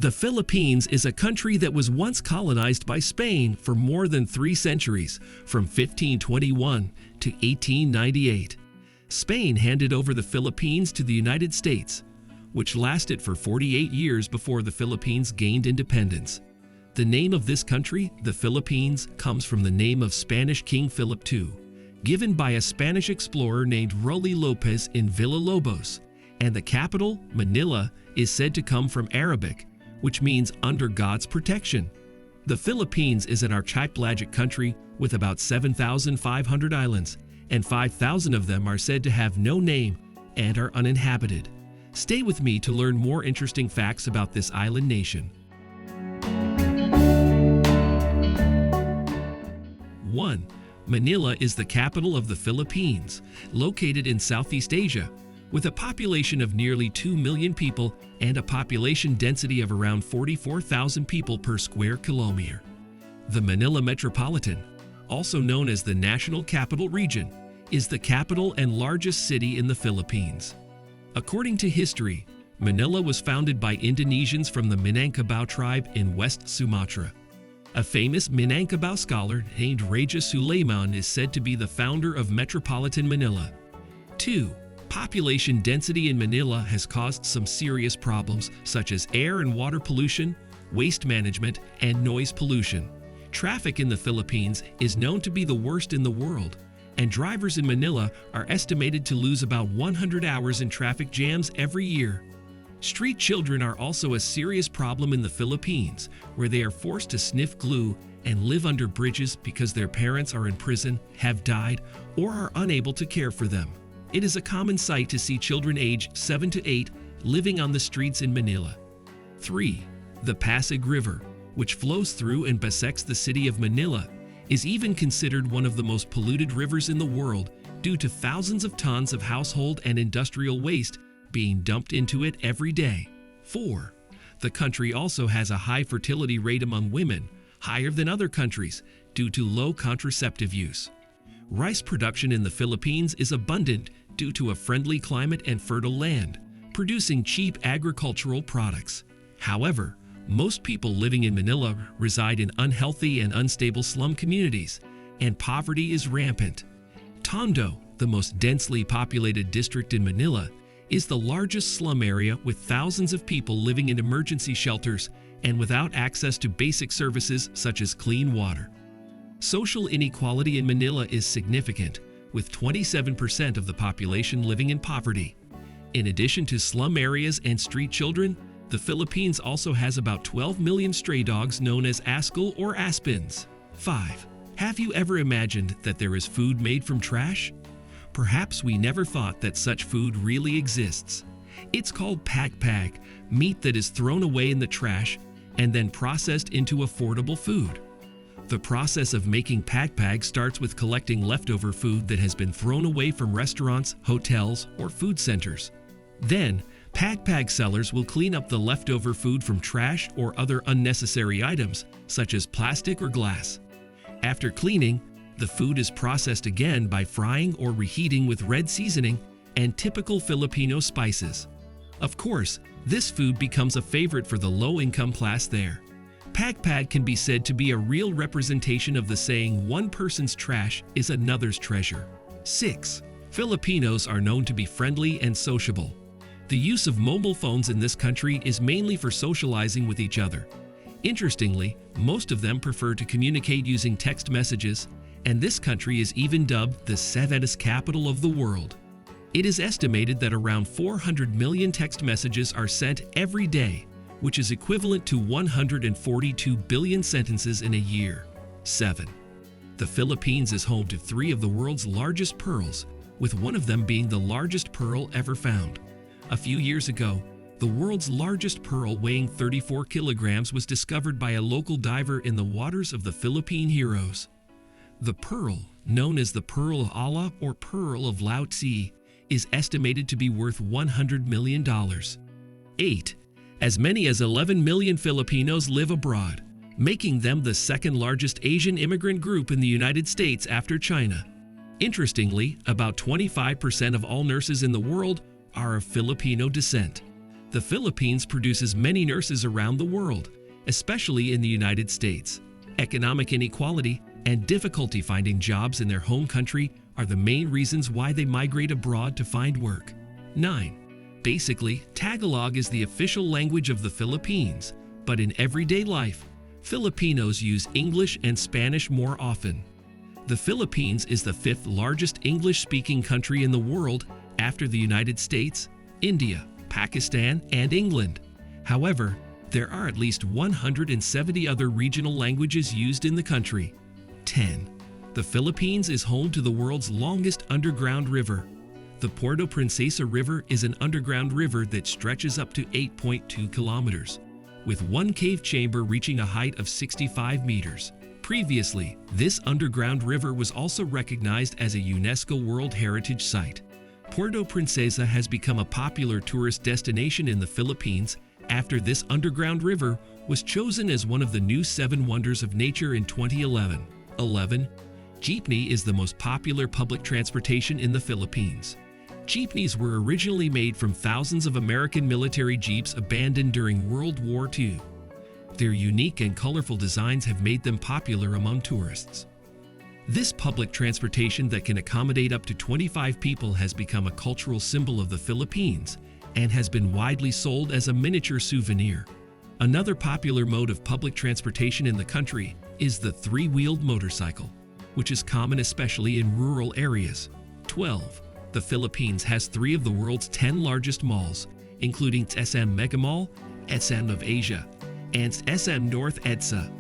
The Philippines is a country that was once colonized by Spain for more than 3 centuries, from 1521 to 1898. Spain handed over the Philippines to the United States, which lasted for 48 years before the Philippines gained independence. The name of this country, the Philippines, comes from the name of Spanish King Philip II, given by a Spanish explorer named Rully Lopez in Villa Lobos, and the capital, Manila, is said to come from Arabic, which means under God's protection. The Philippines is an archipelagic country with about 7,500 islands, and 5,000 of them are said to have no name and are uninhabited. Stay with me to learn more interesting facts about this island nation. 1. Manila is the capital of the Philippines, located in Southeast Asia, with a population of nearly 2 million people and a population density of around 44,000 people per square kilometer. The Manila Metropolitan, also known as the National Capital Region, is the capital and largest city in the Philippines. According to history, Manila was founded by Indonesians from the Minangkabau tribe in West Sumatra. A famous Minangkabau scholar named Raja Sulaiman is said to be the founder of Metropolitan Manila. 2. Population density in Manila has caused some serious problems such as air and water pollution, waste management, and noise pollution. Traffic in the Philippines is known to be the worst in the world, and drivers in Manila are estimated to lose about 100 hours in traffic jams every year. Street children are also a serious problem in the Philippines, where they are forced to sniff glue and live under bridges because their parents are in prison, have died, or are unable to care for them. It is a common sight to see children aged 7 to 8 living on the streets in Manila. 3. The Pasig River, which flows through and bisects the city of Manila, is even considered one of the most polluted rivers in the world due to thousands of tons of household and industrial waste being dumped into it every day. 4. The country also has a high fertility rate among women, higher than other countries, due to low contraceptive use. Rice production in the Philippines is abundant due to a friendly climate and fertile land, producing cheap agricultural products. However, most people living in Manila reside in unhealthy and unstable slum communities, and poverty is rampant. Tondo, the most densely populated district in Manila, is the largest slum area with thousands of people living in emergency shelters and without access to basic services such as clean water. Social inequality in Manila is significant, with 27% of the population living in poverty. In addition to slum areas and street children, the Philippines also has about 12 million stray dogs known as Askell or Aspins. 5. Have you ever imagined that there is food made from trash? Perhaps we never thought that such food really exists. It's called pag-pag, meat that is thrown away in the trash and then processed into affordable food. The process of making pag-pag starts with collecting leftover food that has been thrown away from restaurants, hotels, or food centers. Then, pag-pag sellers will clean up the leftover food from trash or other unnecessary items, such as plastic or glass. After cleaning, the food is processed again by frying or reheating with red seasoning and typical Filipino spices. Of course, this food becomes a favorite for the low-income class there. Pag-pag can be said to be a real representation of the saying, "One person's trash is another's treasure." 6. Filipinos are known to be friendly and sociable. The use of mobile phones in this country is mainly for socializing with each other. Interestingly, most of them prefer to communicate using text messages, and this country is even dubbed the seventh capital of the world. It is estimated that around 400 million text messages are sent every day, which is equivalent to 142 billion sentences in a year. 7. The Philippines is home to 3 of the world's largest pearls, with one of them being the largest pearl ever found. A few years ago, the world's largest pearl, weighing 34 kilograms, was discovered by a local diver in the waters of the Philippine Heroes. The pearl, known as the Pearl of Allah or Pearl of Lao Tse, is estimated to be worth $100 million. 8. As many as 11 million Filipinos live abroad, making them the second largest Asian immigrant group in the United States after China. Interestingly, about 25% of all nurses in the world are of Filipino descent. The Philippines produces many nurses around the world, especially in the United States. Economic inequality and difficulty finding jobs in their home country are the main reasons why they migrate abroad to find work. 9. Basically, Tagalog is the official language of the Philippines, but in everyday life, Filipinos use English and Spanish more often. The Philippines is the 5th largest English-speaking country in the world after the United States, India, Pakistan, and England. However, there are at least 170 other regional languages used in the country. 10. The Philippines is home to the world's longest underground river. The Puerto Princesa River is an underground river that stretches up to 8.2 kilometers, with one cave chamber reaching a height of 65 meters. Previously, this underground river was also recognized as a UNESCO World Heritage Site. Puerto Princesa has become a popular tourist destination in the Philippines after this underground river was chosen as one of the new 7 Wonders of Nature in 2011. 11. Jeepney is the most popular public transportation in the Philippines. Jeepneys were originally made from thousands of American military jeeps abandoned during World War II. Their unique and colorful designs have made them popular among tourists. This public transportation that can accommodate up to 25 people has become a cultural symbol of the Philippines and has been widely sold as a miniature souvenir. Another popular mode of public transportation in the country is the 3-wheeled motorcycle, which is common especially in rural areas. 12. The Philippines has 3 of the world's 10 largest malls, including SM Megamall, SM of Asia, and SM North EDSA.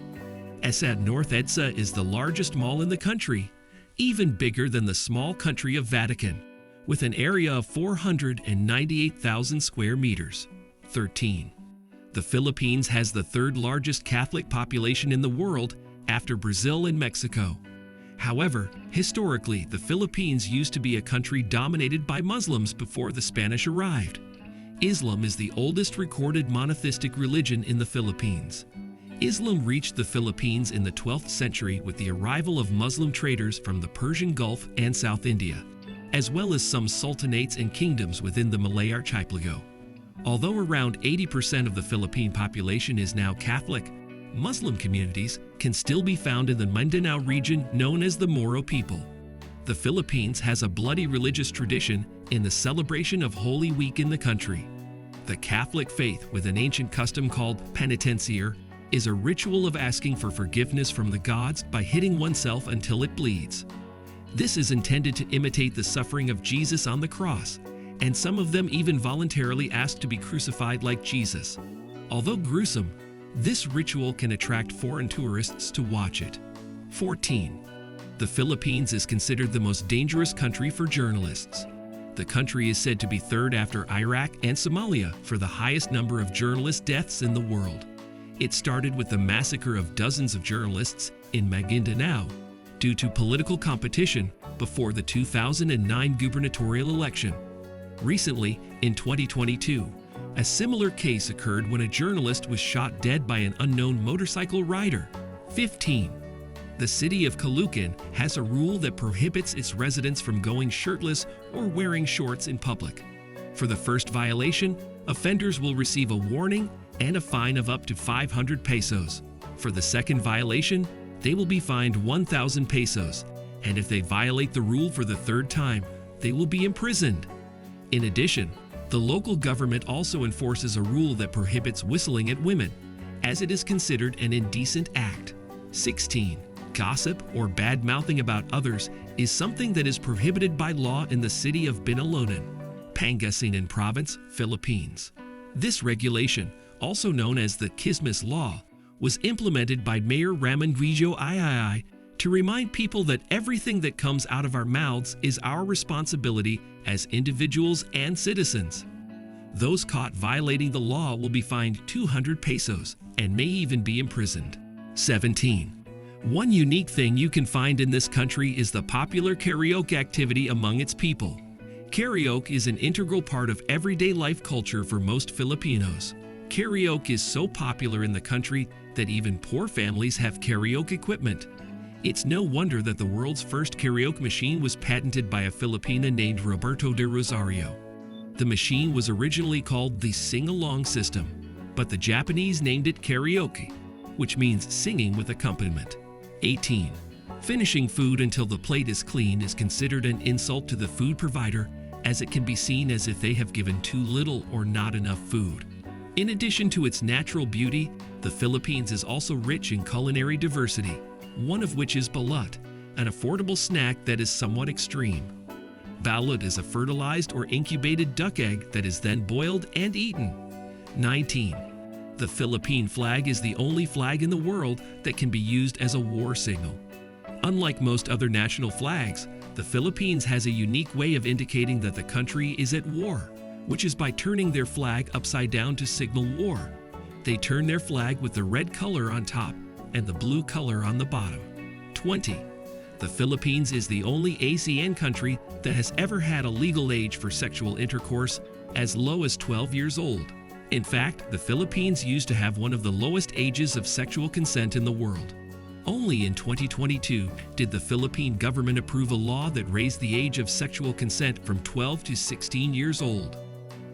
SM North EDSA is the largest mall in the country, even bigger than the small country of Vatican, with an area of 498,000 square meters. 13. The Philippines has the 3rd largest Catholic population in the world after Brazil and Mexico. However, historically, the Philippines used to be a country dominated by Muslims before the Spanish arrived. Islam is the oldest recorded monotheistic religion in the Philippines. Islam reached the Philippines in the 12th century with the arrival of Muslim traders from the Persian Gulf and South India, as well as some sultanates and kingdoms within the Malay archipelago. Although around 80% of the Philippine population is now Catholic, Muslim communities can still be found in the Mindanao region known as the Moro people. The Philippines has a bloody religious tradition in the celebration of Holy Week in the country. The Catholic faith, with an ancient custom called penitenciar, is a ritual of asking for forgiveness from the gods by hitting oneself until it bleeds. This is intended to imitate the suffering of Jesus on the cross, and some of them even voluntarily ask to be crucified like Jesus. Although gruesome, this ritual can attract foreign tourists to watch it. 14. The Philippines is considered the most dangerous country for journalists. The country is said to be 3rd after Iraq and Somalia for the highest number of journalist deaths in the world. It started with the massacre of dozens of journalists in Maguindanao due to political competition before the 2009 gubernatorial election. Recently, in 2022, a similar case occurred when a journalist was shot dead by an unknown motorcycle rider. 15. The city of Caloocan has a rule that prohibits its residents from going shirtless or wearing shorts in public. For the first violation, offenders will receive a warning and a fine of up to 500 pesos. For the second violation, they will be fined 1,000 pesos, and if they violate the rule for the 3rd time, they will be imprisoned. In addition, the local government also enforces a rule that prohibits whistling at women, as it is considered an indecent act. 16. Gossip or bad-mouthing about others is something that is prohibited by law in the city of Binalonan, Pangasinan Province, Philippines. This regulation, also known as the Kismis Law, was implemented by Mayor Ramanguijo III to remind people that everything that comes out of our mouths is our responsibility as individuals and citizens. Those caught violating the law will be fined 200 pesos and may even be imprisoned. 17. One unique thing you can find in this country is the popular karaoke activity among its people. Karaoke is an integral part of everyday life culture for most Filipinos. Karaoke is so popular in the country that even poor families have karaoke equipment. It's no wonder that the world's first karaoke machine was patented by a Filipina named Roberto de Rosario. The machine was originally called the sing-along system, but the Japanese named it karaoke, which means singing with accompaniment. 18. Finishing food until the plate is clean is considered an insult to the food provider, as it can be seen as if they have given too little or not enough food. In addition to its natural beauty, the Philippines is also rich in culinary diversity, one of which is balut, an affordable snack that is somewhat extreme. Balut is a fertilized or incubated duck egg that is then boiled and eaten. 19. The Philippine flag is the only flag in the world that can be used as a war signal. Unlike most other national flags, the Philippines has a unique way of indicating that the country is at war, which is by turning their flag upside down to signal war. They turn their flag with the red color on top and the blue color on the bottom. 20. The Philippines is the only ASEAN country that has ever had a legal age for sexual intercourse as low as 12 years old. In fact, the Philippines used to have one of the lowest ages of sexual consent in the world. Only in 2022 did the Philippine government approve a law that raised the age of sexual consent from 12 to 16 years old.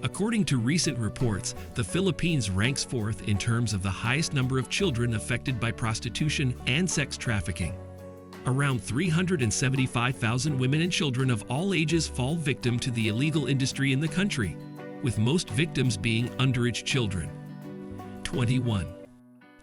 According to recent reports, the Philippines ranks fourth in terms of the highest number of children affected by prostitution and sex trafficking. Around 375,000 women and children of all ages fall victim to the illegal industry in the country, with most victims being underage children. 21.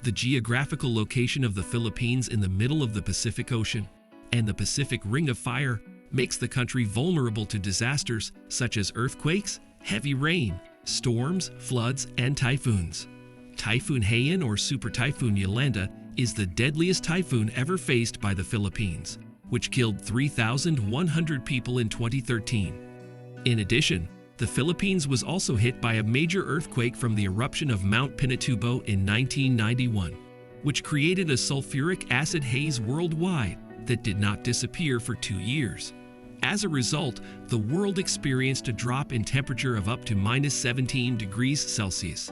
The geographical location of the Philippines in the middle of the Pacific Ocean and the Pacific Ring of Fire makes the country vulnerable to disasters such as earthquakes, heavy rain, storms, floods, and typhoons. Typhoon Haiyan or Super Typhoon Yolanda is the deadliest typhoon ever faced by the Philippines, which killed 3,100 people in 2013. In addition, the Philippines was also hit by a major earthquake from the eruption of Mount Pinatubo in 1991, which created a sulfuric acid haze worldwide that did not disappear for 2 years. As a result, the world experienced a drop in temperature of up to -17 degrees Celsius.